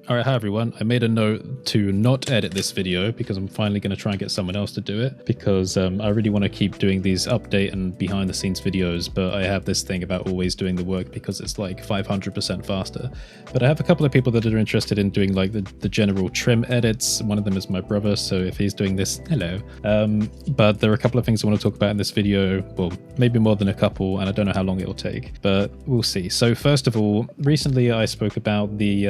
Alright, hi everyone. I made a note to not edit this video because I'm finally going to try and get someone else to do it because I really want to keep doing these update and behind the scenes videos, but I have this thing about always doing the work because it's like 500% faster. But I have a couple of people that are interested in doing like the general trim edits. One of them is my brother, so if he's doing this, hello. But there are a couple of things I want to talk about in this video, well, maybe more than a couple, and I don't know how long it will take, but we'll see. So first of all, recently I spoke about the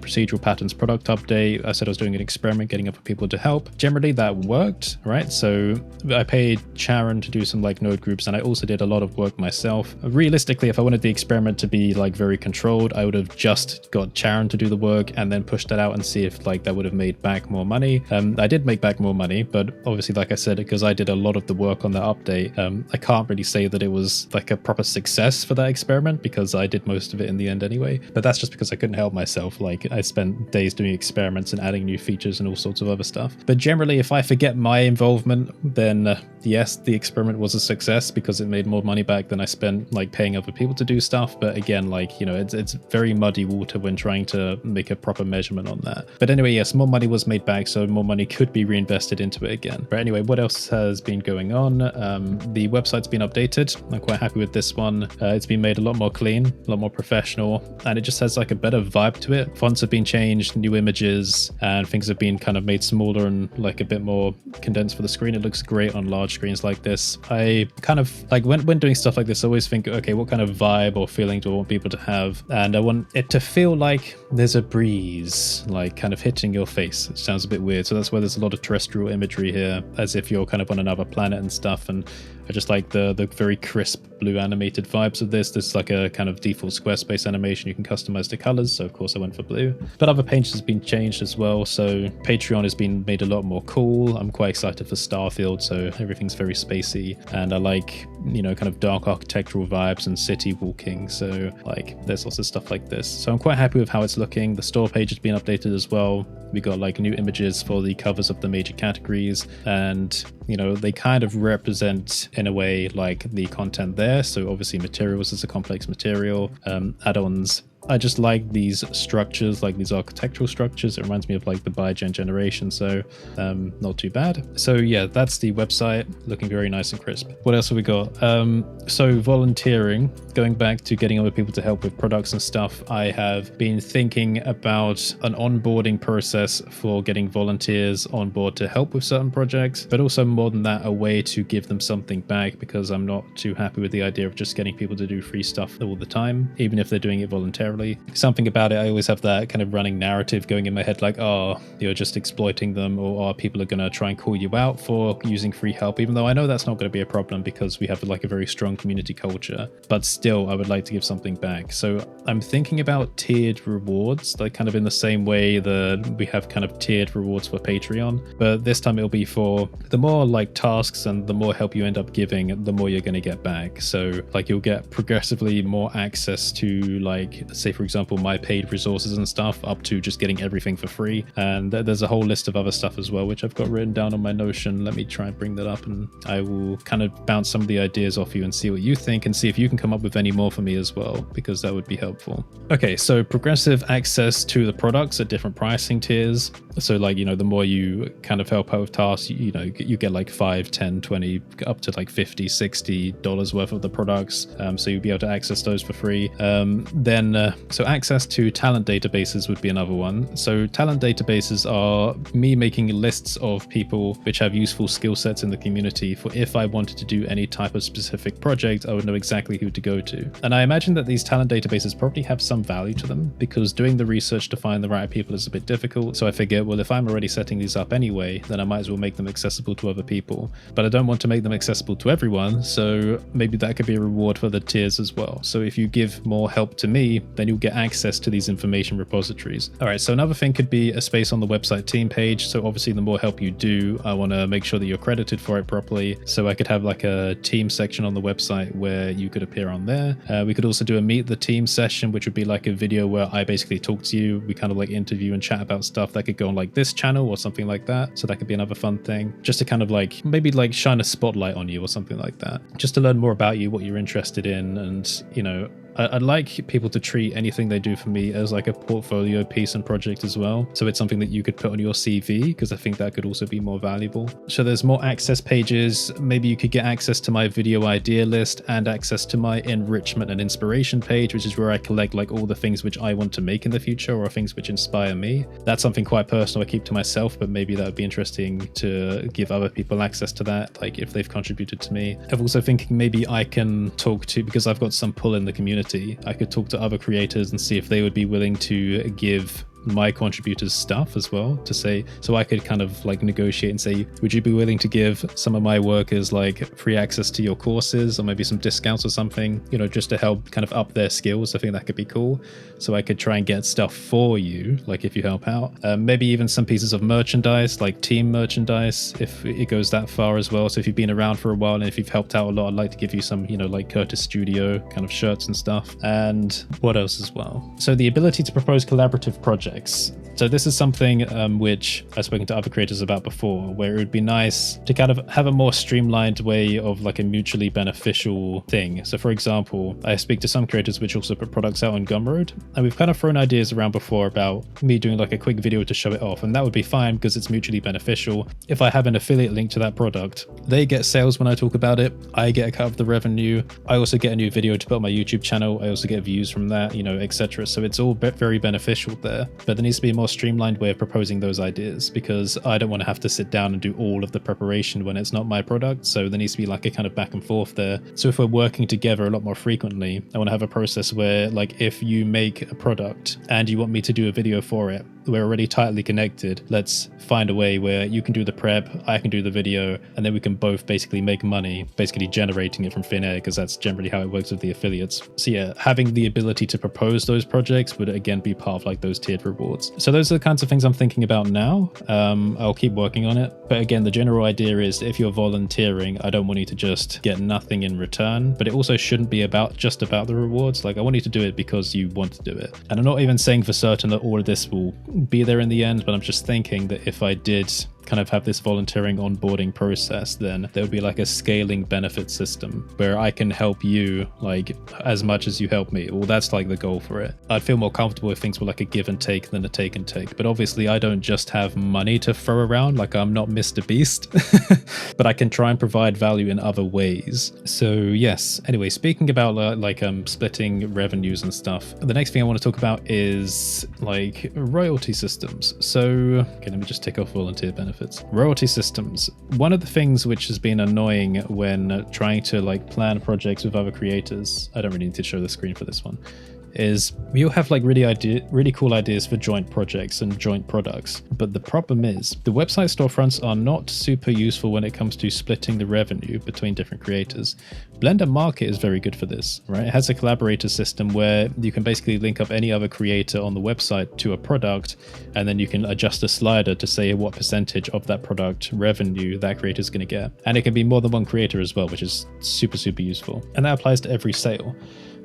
procedural patterns product update. I said I was doing an experiment, getting other people to help. Generally that worked, right? So I paid Sharon to do some like node groups, and I also did a lot of work myself. Realistically, if I wanted the experiment to be like very controlled, I would have just got Sharon to do the work and then pushed that out and see if like that would have made back more money. I did make back more money, but obviously, like I said, because I did a lot of the work on that update, I can't really say that it was like a proper success for that experiment because I did most of it in the end anyway. But that's just because I couldn't help myself. Like I spent days doing experiments and adding new features and all sorts of other stuff. But generally, if I forget my involvement, then yes, the experiment was a success because it made more money back than I spent like paying other people to do stuff. But again, like, you know, it's very muddy water when trying to make a proper measurement on that. But anyway, yes, more money was made back, so more money could be reinvested into it again. But anyway, what else has been going on? The website's been updated. I'm quite happy with this one. It's been made a lot more clean, a lot more professional, and it just has like a better vibe to it. Fonts have been changed, new images, and things have been kind of made smaller and like a bit more condensed for the screen. It looks great on large screens like this. I kind of like when doing stuff like this, I always think, okay, what kind of vibe or feeling do I want people to have? And I want it to feel like there's a breeze, like kind of hitting your face. It sounds a bit weird. So that's why there's a lot of terrestrial imagery here, as if you're kind of on another planet and stuff. And I just like the very crisp blue animated vibes of this. This is like a kind of default Squarespace animation. You can customize the colors. So of course I went for blue, but other pages has been changed as well. So Patreon has been made a lot more cool. I'm quite excited for Starfield. So everything's very spacey, and I like, you know, kind of dark architectural vibes and city walking. So like there's lots of stuff like this. So I'm quite happy with how it's looking. The store page has been updated as well. We got like new images for the covers of the major categories, and you know, they kind of represent in a way like the content there. So obviously materials is a complex material, add-ons. I just like these structures, like these architectural structures. It reminds me of like the Biogen generation, so not too bad. So yeah, that's the website, looking very nice and crisp. What else have we got? So volunteering, going back to getting other people to help with products and stuff. I have been thinking about an onboarding process for getting volunteers on board to help with certain projects, but also more than that, a way to give them something back, because I'm not too happy with the idea of just getting people to do free stuff all the time, even if they're doing it voluntarily. Something about it, I always have that kind of running narrative going in my head, like, oh, you're just exploiting them, or people are going to try and call you out for using free help, even though I know that's not going to be a problem because we have like a very strong community culture. But still, I would like to give something back. So I'm thinking about tiered rewards, like kind of in the same way that we have kind of tiered rewards for Patreon, but this time it'll be for the more like tasks and the more help you end up giving, the more you're going to get back. So like you'll get progressively more access to, like, say for example, my paid resources and stuff, up to just getting everything for free. And there's a whole list of other stuff as well, which I've got written down on my Notion. Let me try and bring that up, and I will kind of bounce some of the ideas off you and see what you think, and see if you can come up with any more for me as well, because that would be helpful. Okay, so progressive access to the products at different pricing tiers. So like, you know, the more you kind of help out with tasks, you know, you get like 5, 10, 20, up to like $50, $60 worth of the products. So you'll be able to access those for free. So access to talent databases would be another one. So talent databases are me making lists of people which have useful skill sets in the community, for if I wanted to do any type of specific project, I would know exactly who to go to. And I imagine that these talent databases probably have some value to them, because doing the research to find the right people is a bit difficult. So I figure, well, if I'm already setting these up anyway, then I might as well make them accessible to other people. But I don't want to make them accessible to everyone, so maybe that could be a reward for the tiers as well. So if you give more help to me, then you'll get access to these information repositories. All right, so another thing could be a space on the website team page. So obviously the more help you do, I want to make sure that you're credited for it properly. So I could have like a team section on the website where you could appear on there. We could also do a meet the team session, which would be like a video where I basically talk to you. We kind of like interview and chat about stuff that could go on like this channel or something like that. So that could be another fun thing, just to kind of like maybe like shine a spotlight on you or something like that, just to learn more about you, what you're interested in, and, you know, I'd like people to treat anything they do for me as like a portfolio piece and project as well. So it's something that you could put on your CV, because I think that could also be more valuable. So there's more access pages. Maybe you could get access to my video idea list and access to my enrichment and inspiration page, which is where I collect like all the things which I want to make in the future or things which inspire me. That's something quite personal I keep to myself, but maybe that would be interesting to give other people access to that, like if they've contributed to me. I'm also thinking maybe I can talk to, because I've got some pull in the community, I could talk to other creators and see if they would be willing to give my contributors stuff as well, to say, so I could kind of like negotiate and say, would you be willing to give some of my workers like free access to your courses or maybe some discounts or something, you know, just to help kind of up their skills. I think that could be cool. So I could try and get stuff for you, like if you help out. Maybe even some pieces of merchandise, like team merchandise, if it goes that far as well. So if you've been around for a while and if you've helped out a lot, I'd like to give you some, you know, like Curtis Studio kind of shirts and stuff. And what else as well? So the ability to propose collaborative projects. So this is something which I've spoken to other creators about before, where it would be nice to kind of have a more streamlined way of like a mutually beneficial thing. So for example, I speak to some creators which also put products out on Gumroad, and we've kind of thrown ideas around before about me doing like a quick video to show it off, and that would be fine because it's mutually beneficial. If I have an affiliate link to that product, they get sales when I talk about it, I get a cut of the revenue, I also get a new video to put on my YouTube channel, I also get views from that, you know, etc. So it's all very beneficial there. But there needs to be a more streamlined way of proposing those ideas, because I don't want to have to sit down and do all of the preparation when it's not my product. So there needs to be like a kind of back and forth there. So if we're working together a lot more frequently, I want to have a process where like if you make a product and you want me to do a video for it, we're already tightly connected. Let's find a way where you can do the prep, I can do the video, and then we can both basically make money, basically generating it from thin air, because that's generally how it works with the affiliates. So yeah, having the ability to propose those projects would again be part of like those tiered rewards. So those are the kinds of things I'm thinking about now. I'll keep working on it. But again, the general idea is if you're volunteering, I don't want you to just get nothing in return, but it also shouldn't be just about the rewards. Like I want you to do it because you want to do it. And I'm not even saying for certain that all of this will be there in the end, but I'm just thinking that if I did kind of have this volunteering onboarding process, then there would be like a scaling benefit system where I can help you like as much as you help me. Well, that's like the goal for it. I'd feel more comfortable if things were like a give and take than a take and take. But obviously I don't just have money to throw around, like I'm not Mr. Beast, but I can try and provide value in other ways. So yes, anyway, speaking about splitting revenues and stuff, the next thing I want to talk about is like royalty systems. So okay, let me just take off volunteer benefits. Royalty systems. One of the things which has been annoying when trying to like plan projects with other creators, I don't really need to show the screen for this one, is you'll have like really cool ideas for joint projects and joint products. But the problem is the website storefronts are not super useful when it comes to splitting the revenue between different creators. Blender Market is very good for this, right? It has a collaborator system where you can basically link up any other creator on the website to a product, and then you can adjust a slider to say what percentage of that product revenue that creator is going to get. And it can be more than one creator as well, which is super useful. And that applies to every sale.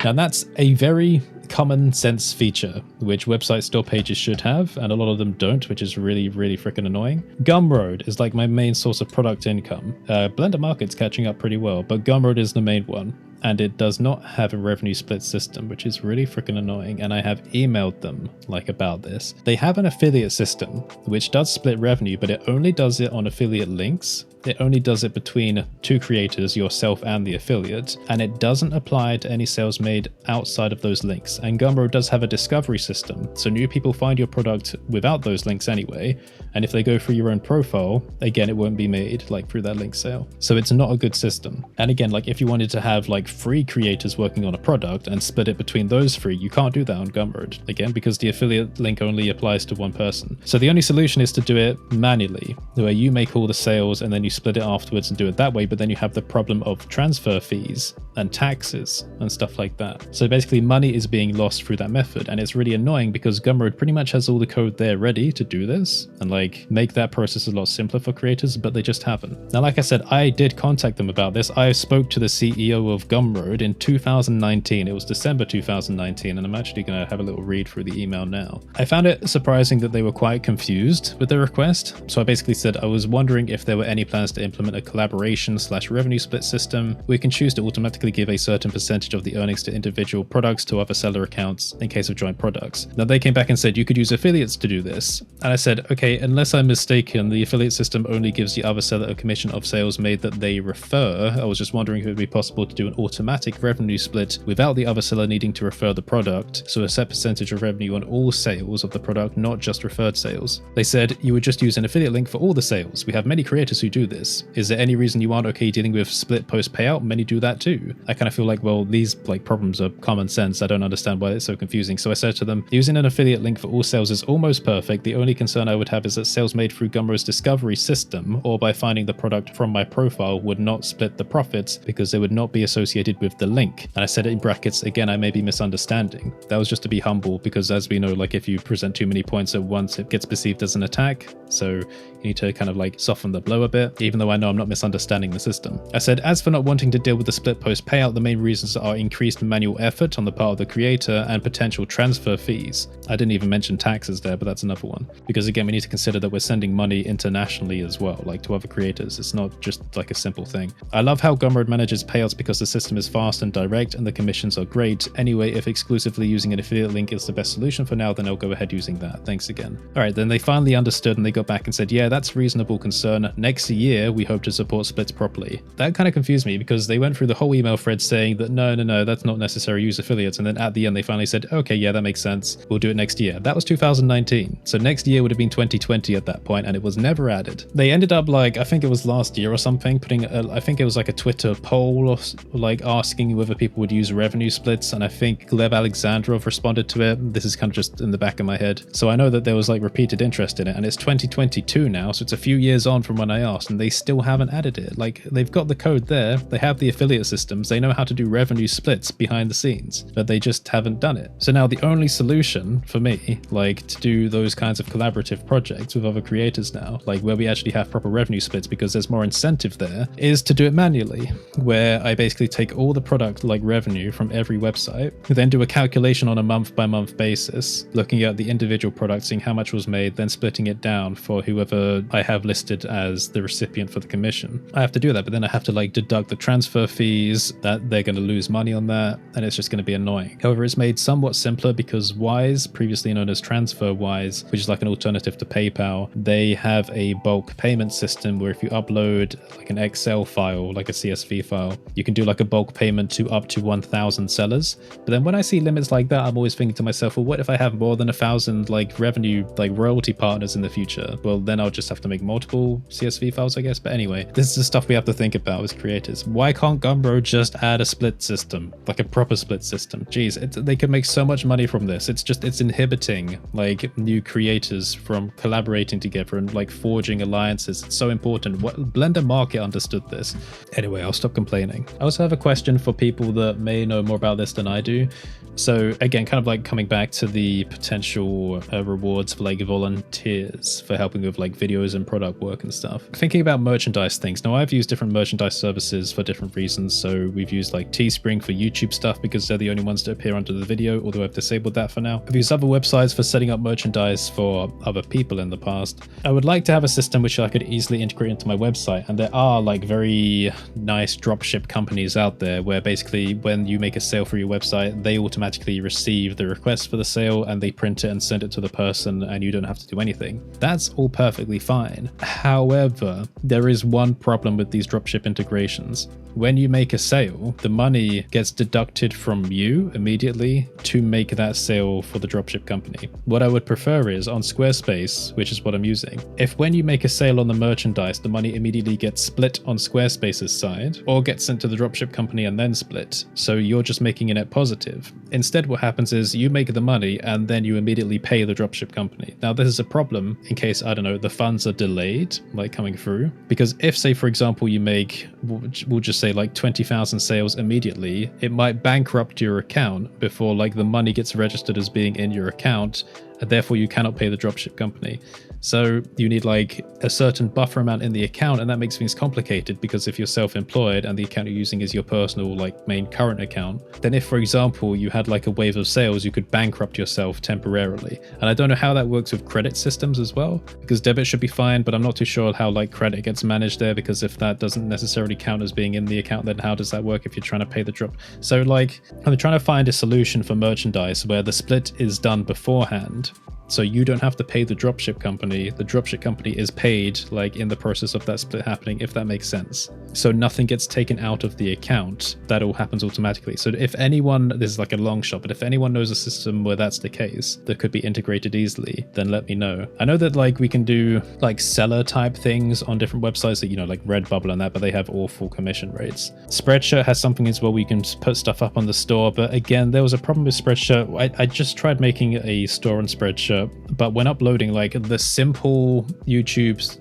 Now that's a very common sense feature which website store pages should have, and a lot of them don't, which is really freaking annoying. Gumroad is like my main source of product income. Blender Market's catching up pretty well, but Gumroad is the main one, and it does not have a revenue split system, which is really freaking annoying, and I have emailed them like about this. They have an affiliate system which does split revenue, but it only does it on affiliate links. It only does it between two creators, yourself and the affiliate, and it doesn't apply to any sales made outside of those links. And Gumroad does have a discovery system, so new people find your product without those links anyway, and if they go through your own profile, again, it won't be made like through that link sale. So it's not a good system. And again, like if you wanted to have like 3 creators working on a product and split it between those 3, you can't do that on Gumroad, again, because the affiliate link only applies to one person. So the only solution is to do it manually, where you make all the sales and then you split it afterwards and do it that way, but then you have the problem of transfer fees and taxes and stuff like that. So basically money is being being lost through that method. And it's really annoying because Gumroad pretty much has all the code there ready to do this and like make that process a lot simpler for creators, but they just haven't. Now, like I said, I did contact them about this. I spoke to the CEO of Gumroad in 2019. It was December 2019, and I'm actually going to have a little read through the email now. I found it surprising that they were quite confused with the request. So I basically said, I was wondering if there were any plans to implement a collaboration/revenue split system. We can choose to automatically give a certain percentage of the earnings to individual products to other seller accounts in case of joint products. Now they came back and said you could use affiliates to do this. And I said, okay, unless I'm mistaken, the affiliate system only gives the other seller a commission of sales made that they refer. I was just wondering if it would be possible to do an automatic revenue split without the other seller needing to refer the product, so a set percentage of revenue on all sales of the product, not just referred sales. They said you would just use an affiliate link for all the sales. We have many creators who do this. Is there any reason you aren't okay dealing with split post payout? Many do that too. I kind of feel like, well, these like problems are common sense. I don't understand why it's so confusing. So I said to them, using an affiliate link for all sales is almost perfect. The only concern I would have is that sales made through Gumroad's discovery system or by finding the product from my profile would not split the profits because they would not be associated with the link. And I said it in brackets, again, I may be misunderstanding. That was just to be humble because as we know, like if you present too many points at once, it gets perceived as an attack. So you need to kind of like soften the blow a bit, even though I know I'm not misunderstanding the system. I said, as for not wanting to deal with the split post payout, the main reasons are increased manual effort on the part of the creator and potential transfer fees. I didn't even mention taxes there, but that's another one. Because again, we need to consider that we're sending money internationally as well, like to other creators. It's not just like a simple thing. I love how Gumroad manages payouts because the system is fast and direct and the commissions are great. Anyway, if exclusively using an affiliate link is the best solution for now, then I'll go ahead using that. Thanks again. All right, then they finally understood and they got back and said, yeah, that's reasonable concern. Next year, we hope to support splits properly. That kind of confused me because they went through the whole email thread saying that no, that's not necessary, use affiliates. And then at the end, they finally said, okay, yeah, that makes sense. We'll do it next year. That was 2019. So next year would have been 2020 at that point, and it was never added. They ended up like, I think it was last year or something, putting, I think it was like a Twitter poll or like asking whether people would use revenue splits. And I think Gleb Alexandrov responded to it. This is kind of just in the back of my head. So I know that there was like repeated interest in it, and it's 2022 now. So it's a few years on from when I asked, and they still haven't added it. Like they've got the code there. They have the affiliate systems. They know how to do revenue splits behind the scenes, but they just haven't done it. So now the only solution for me, like to do those kinds of collaborative projects with other creators now, like where we actually have proper revenue splits because there's more incentive there, is to do it manually, where I basically take all the product like revenue from every website, then do a calculation on a month by month basis, looking at the individual products, seeing how much was made, then splitting it down for whoever I have listed as the recipient for the commission. I have to do that, but then I have to like deduct the transfer fees, that they're going to lose money on that, and it's just going to be annoying. However, it's made somewhat simpler because Wise, previously known as TransferWise, which is like an alternative to PayPal, they have a bulk payment system where if you upload like an Excel file, like a CSV file, you can do like a bulk payment to up to 1,000 sellers. But then when I see limits like that, I'm always thinking to myself, well, what if I have more than 1,000 like revenue, like royalty partners in the future? Well, then I'll just have to make multiple CSV files, I guess. But anyway, this is the stuff we have to think about as creators. Why can't Gumroad just add a split system, like a proper split system? Jeez, they could make so much money from this. It's inhibiting like new creators from collaborating together and like forging alliances. It's so important. What Blender Market understood this. Anyway, I'll stop complaining. I also have a question for people that may know more about this than I do. So again, kind of like coming back to the potential rewards for like volunteers for helping with like videos and product work and stuff. Thinking about merchandise things. Now I've used different merchandise services for different reasons. So we've used like Teespring for YouTube stuff because they're the only ones that appear under the video, although I've disabled that for now. I've used other websites for setting up merchandise for other people in the past. I would like to have a system which I could easily integrate into my website. And there are like very nice dropship companies out there where basically when you make a sale for your website, they automatically receive the request for the sale and they print it and send it to the person and you don't have to do anything. That's all perfectly fine. However, there is one problem with these dropship integrations. When you make a sale, the money gets deducted from you immediately to make that sale for the dropship company. What I would prefer is on Squarespace, which is what I'm using, if when you make a sale on the merchandise, the money immediately gets split on Squarespace's side or gets sent to the dropship company and then split. So you're just making a net positive. Instead, what happens is you make the money and then you immediately pay the dropship company. Now, this is a problem in case, I don't know, the funds are delayed, like coming through. Because if, say, for example, you make, we'll just say like 20,000 sales immediately, it might bankrupt your account before like the money gets registered as being in your account, and therefore you cannot pay the dropship company. So you need like a certain buffer amount in the account, and that makes things complicated because if you're self-employed and the account you're using is your personal like main current account, then if, for example, you had like a wave of sales, you could bankrupt yourself temporarily. And I don't know how that works with credit systems as well, because debit should be fine, but I'm not too sure how like credit gets managed there, because if that doesn't necessarily count as being in the account, then how does that work if you're trying to pay the drop? So like I'm trying to find a solution for merchandise where the split is done beforehand. So you don't have to pay the dropship company. The dropship company is paid like in the process of that split happening, if that makes sense. So nothing gets taken out of the account. That all happens automatically. So if anyone, this is like a long shot, but if anyone knows a system where that's the case, that could be integrated easily, then let me know. I know that like we can do like seller type things on different websites that, you know, like Redbubble and that, but they have awful commission rates. Spreadshirt has something as well where you can put stuff up on the store. But again, there was a problem with Spreadshirt. I just tried making a store on Spreadshirt, but when uploading like the simple YouTube's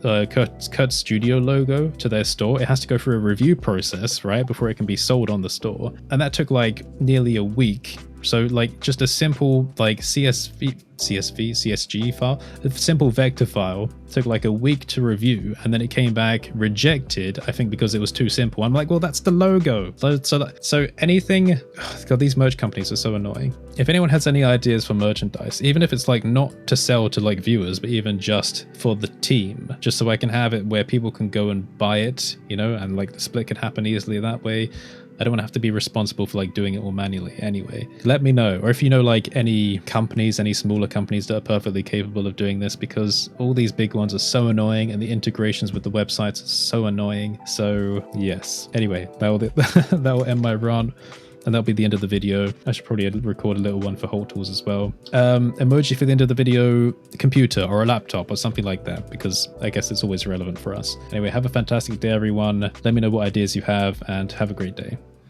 Kurt Studio logo to their store, it has to go through a review process, right, before it can be sold on the store. And that took like nearly a week. So like just a simple like CSG file, a simple vector file took like a week to review, and then it came back rejected, I think because it was too simple. I'm like, well, that's the logo. So anything, God, these merch companies are so annoying. If anyone has any ideas for merchandise, even if it's like not to sell to like viewers, but even just for the team, just so I can have it where people can go and buy it, you know, and like the split can happen easily that way. I don't want to have to be responsible for like doing it all manually anyway. Let me know. Or if you know like any companies, any smaller companies that are perfectly capable of doing this, because all these big ones are so annoying and the integrations with the websites are so annoying. So yes. Anyway, that will end my rant. And that'll be the end of the video. I should probably record a little one for Halt Tools as well. Emoji for the end of the video, computer or a laptop or something like that, because I guess it's always relevant for us. Anyway, have a fantastic day, everyone. Let me know what ideas you have, and have a great day.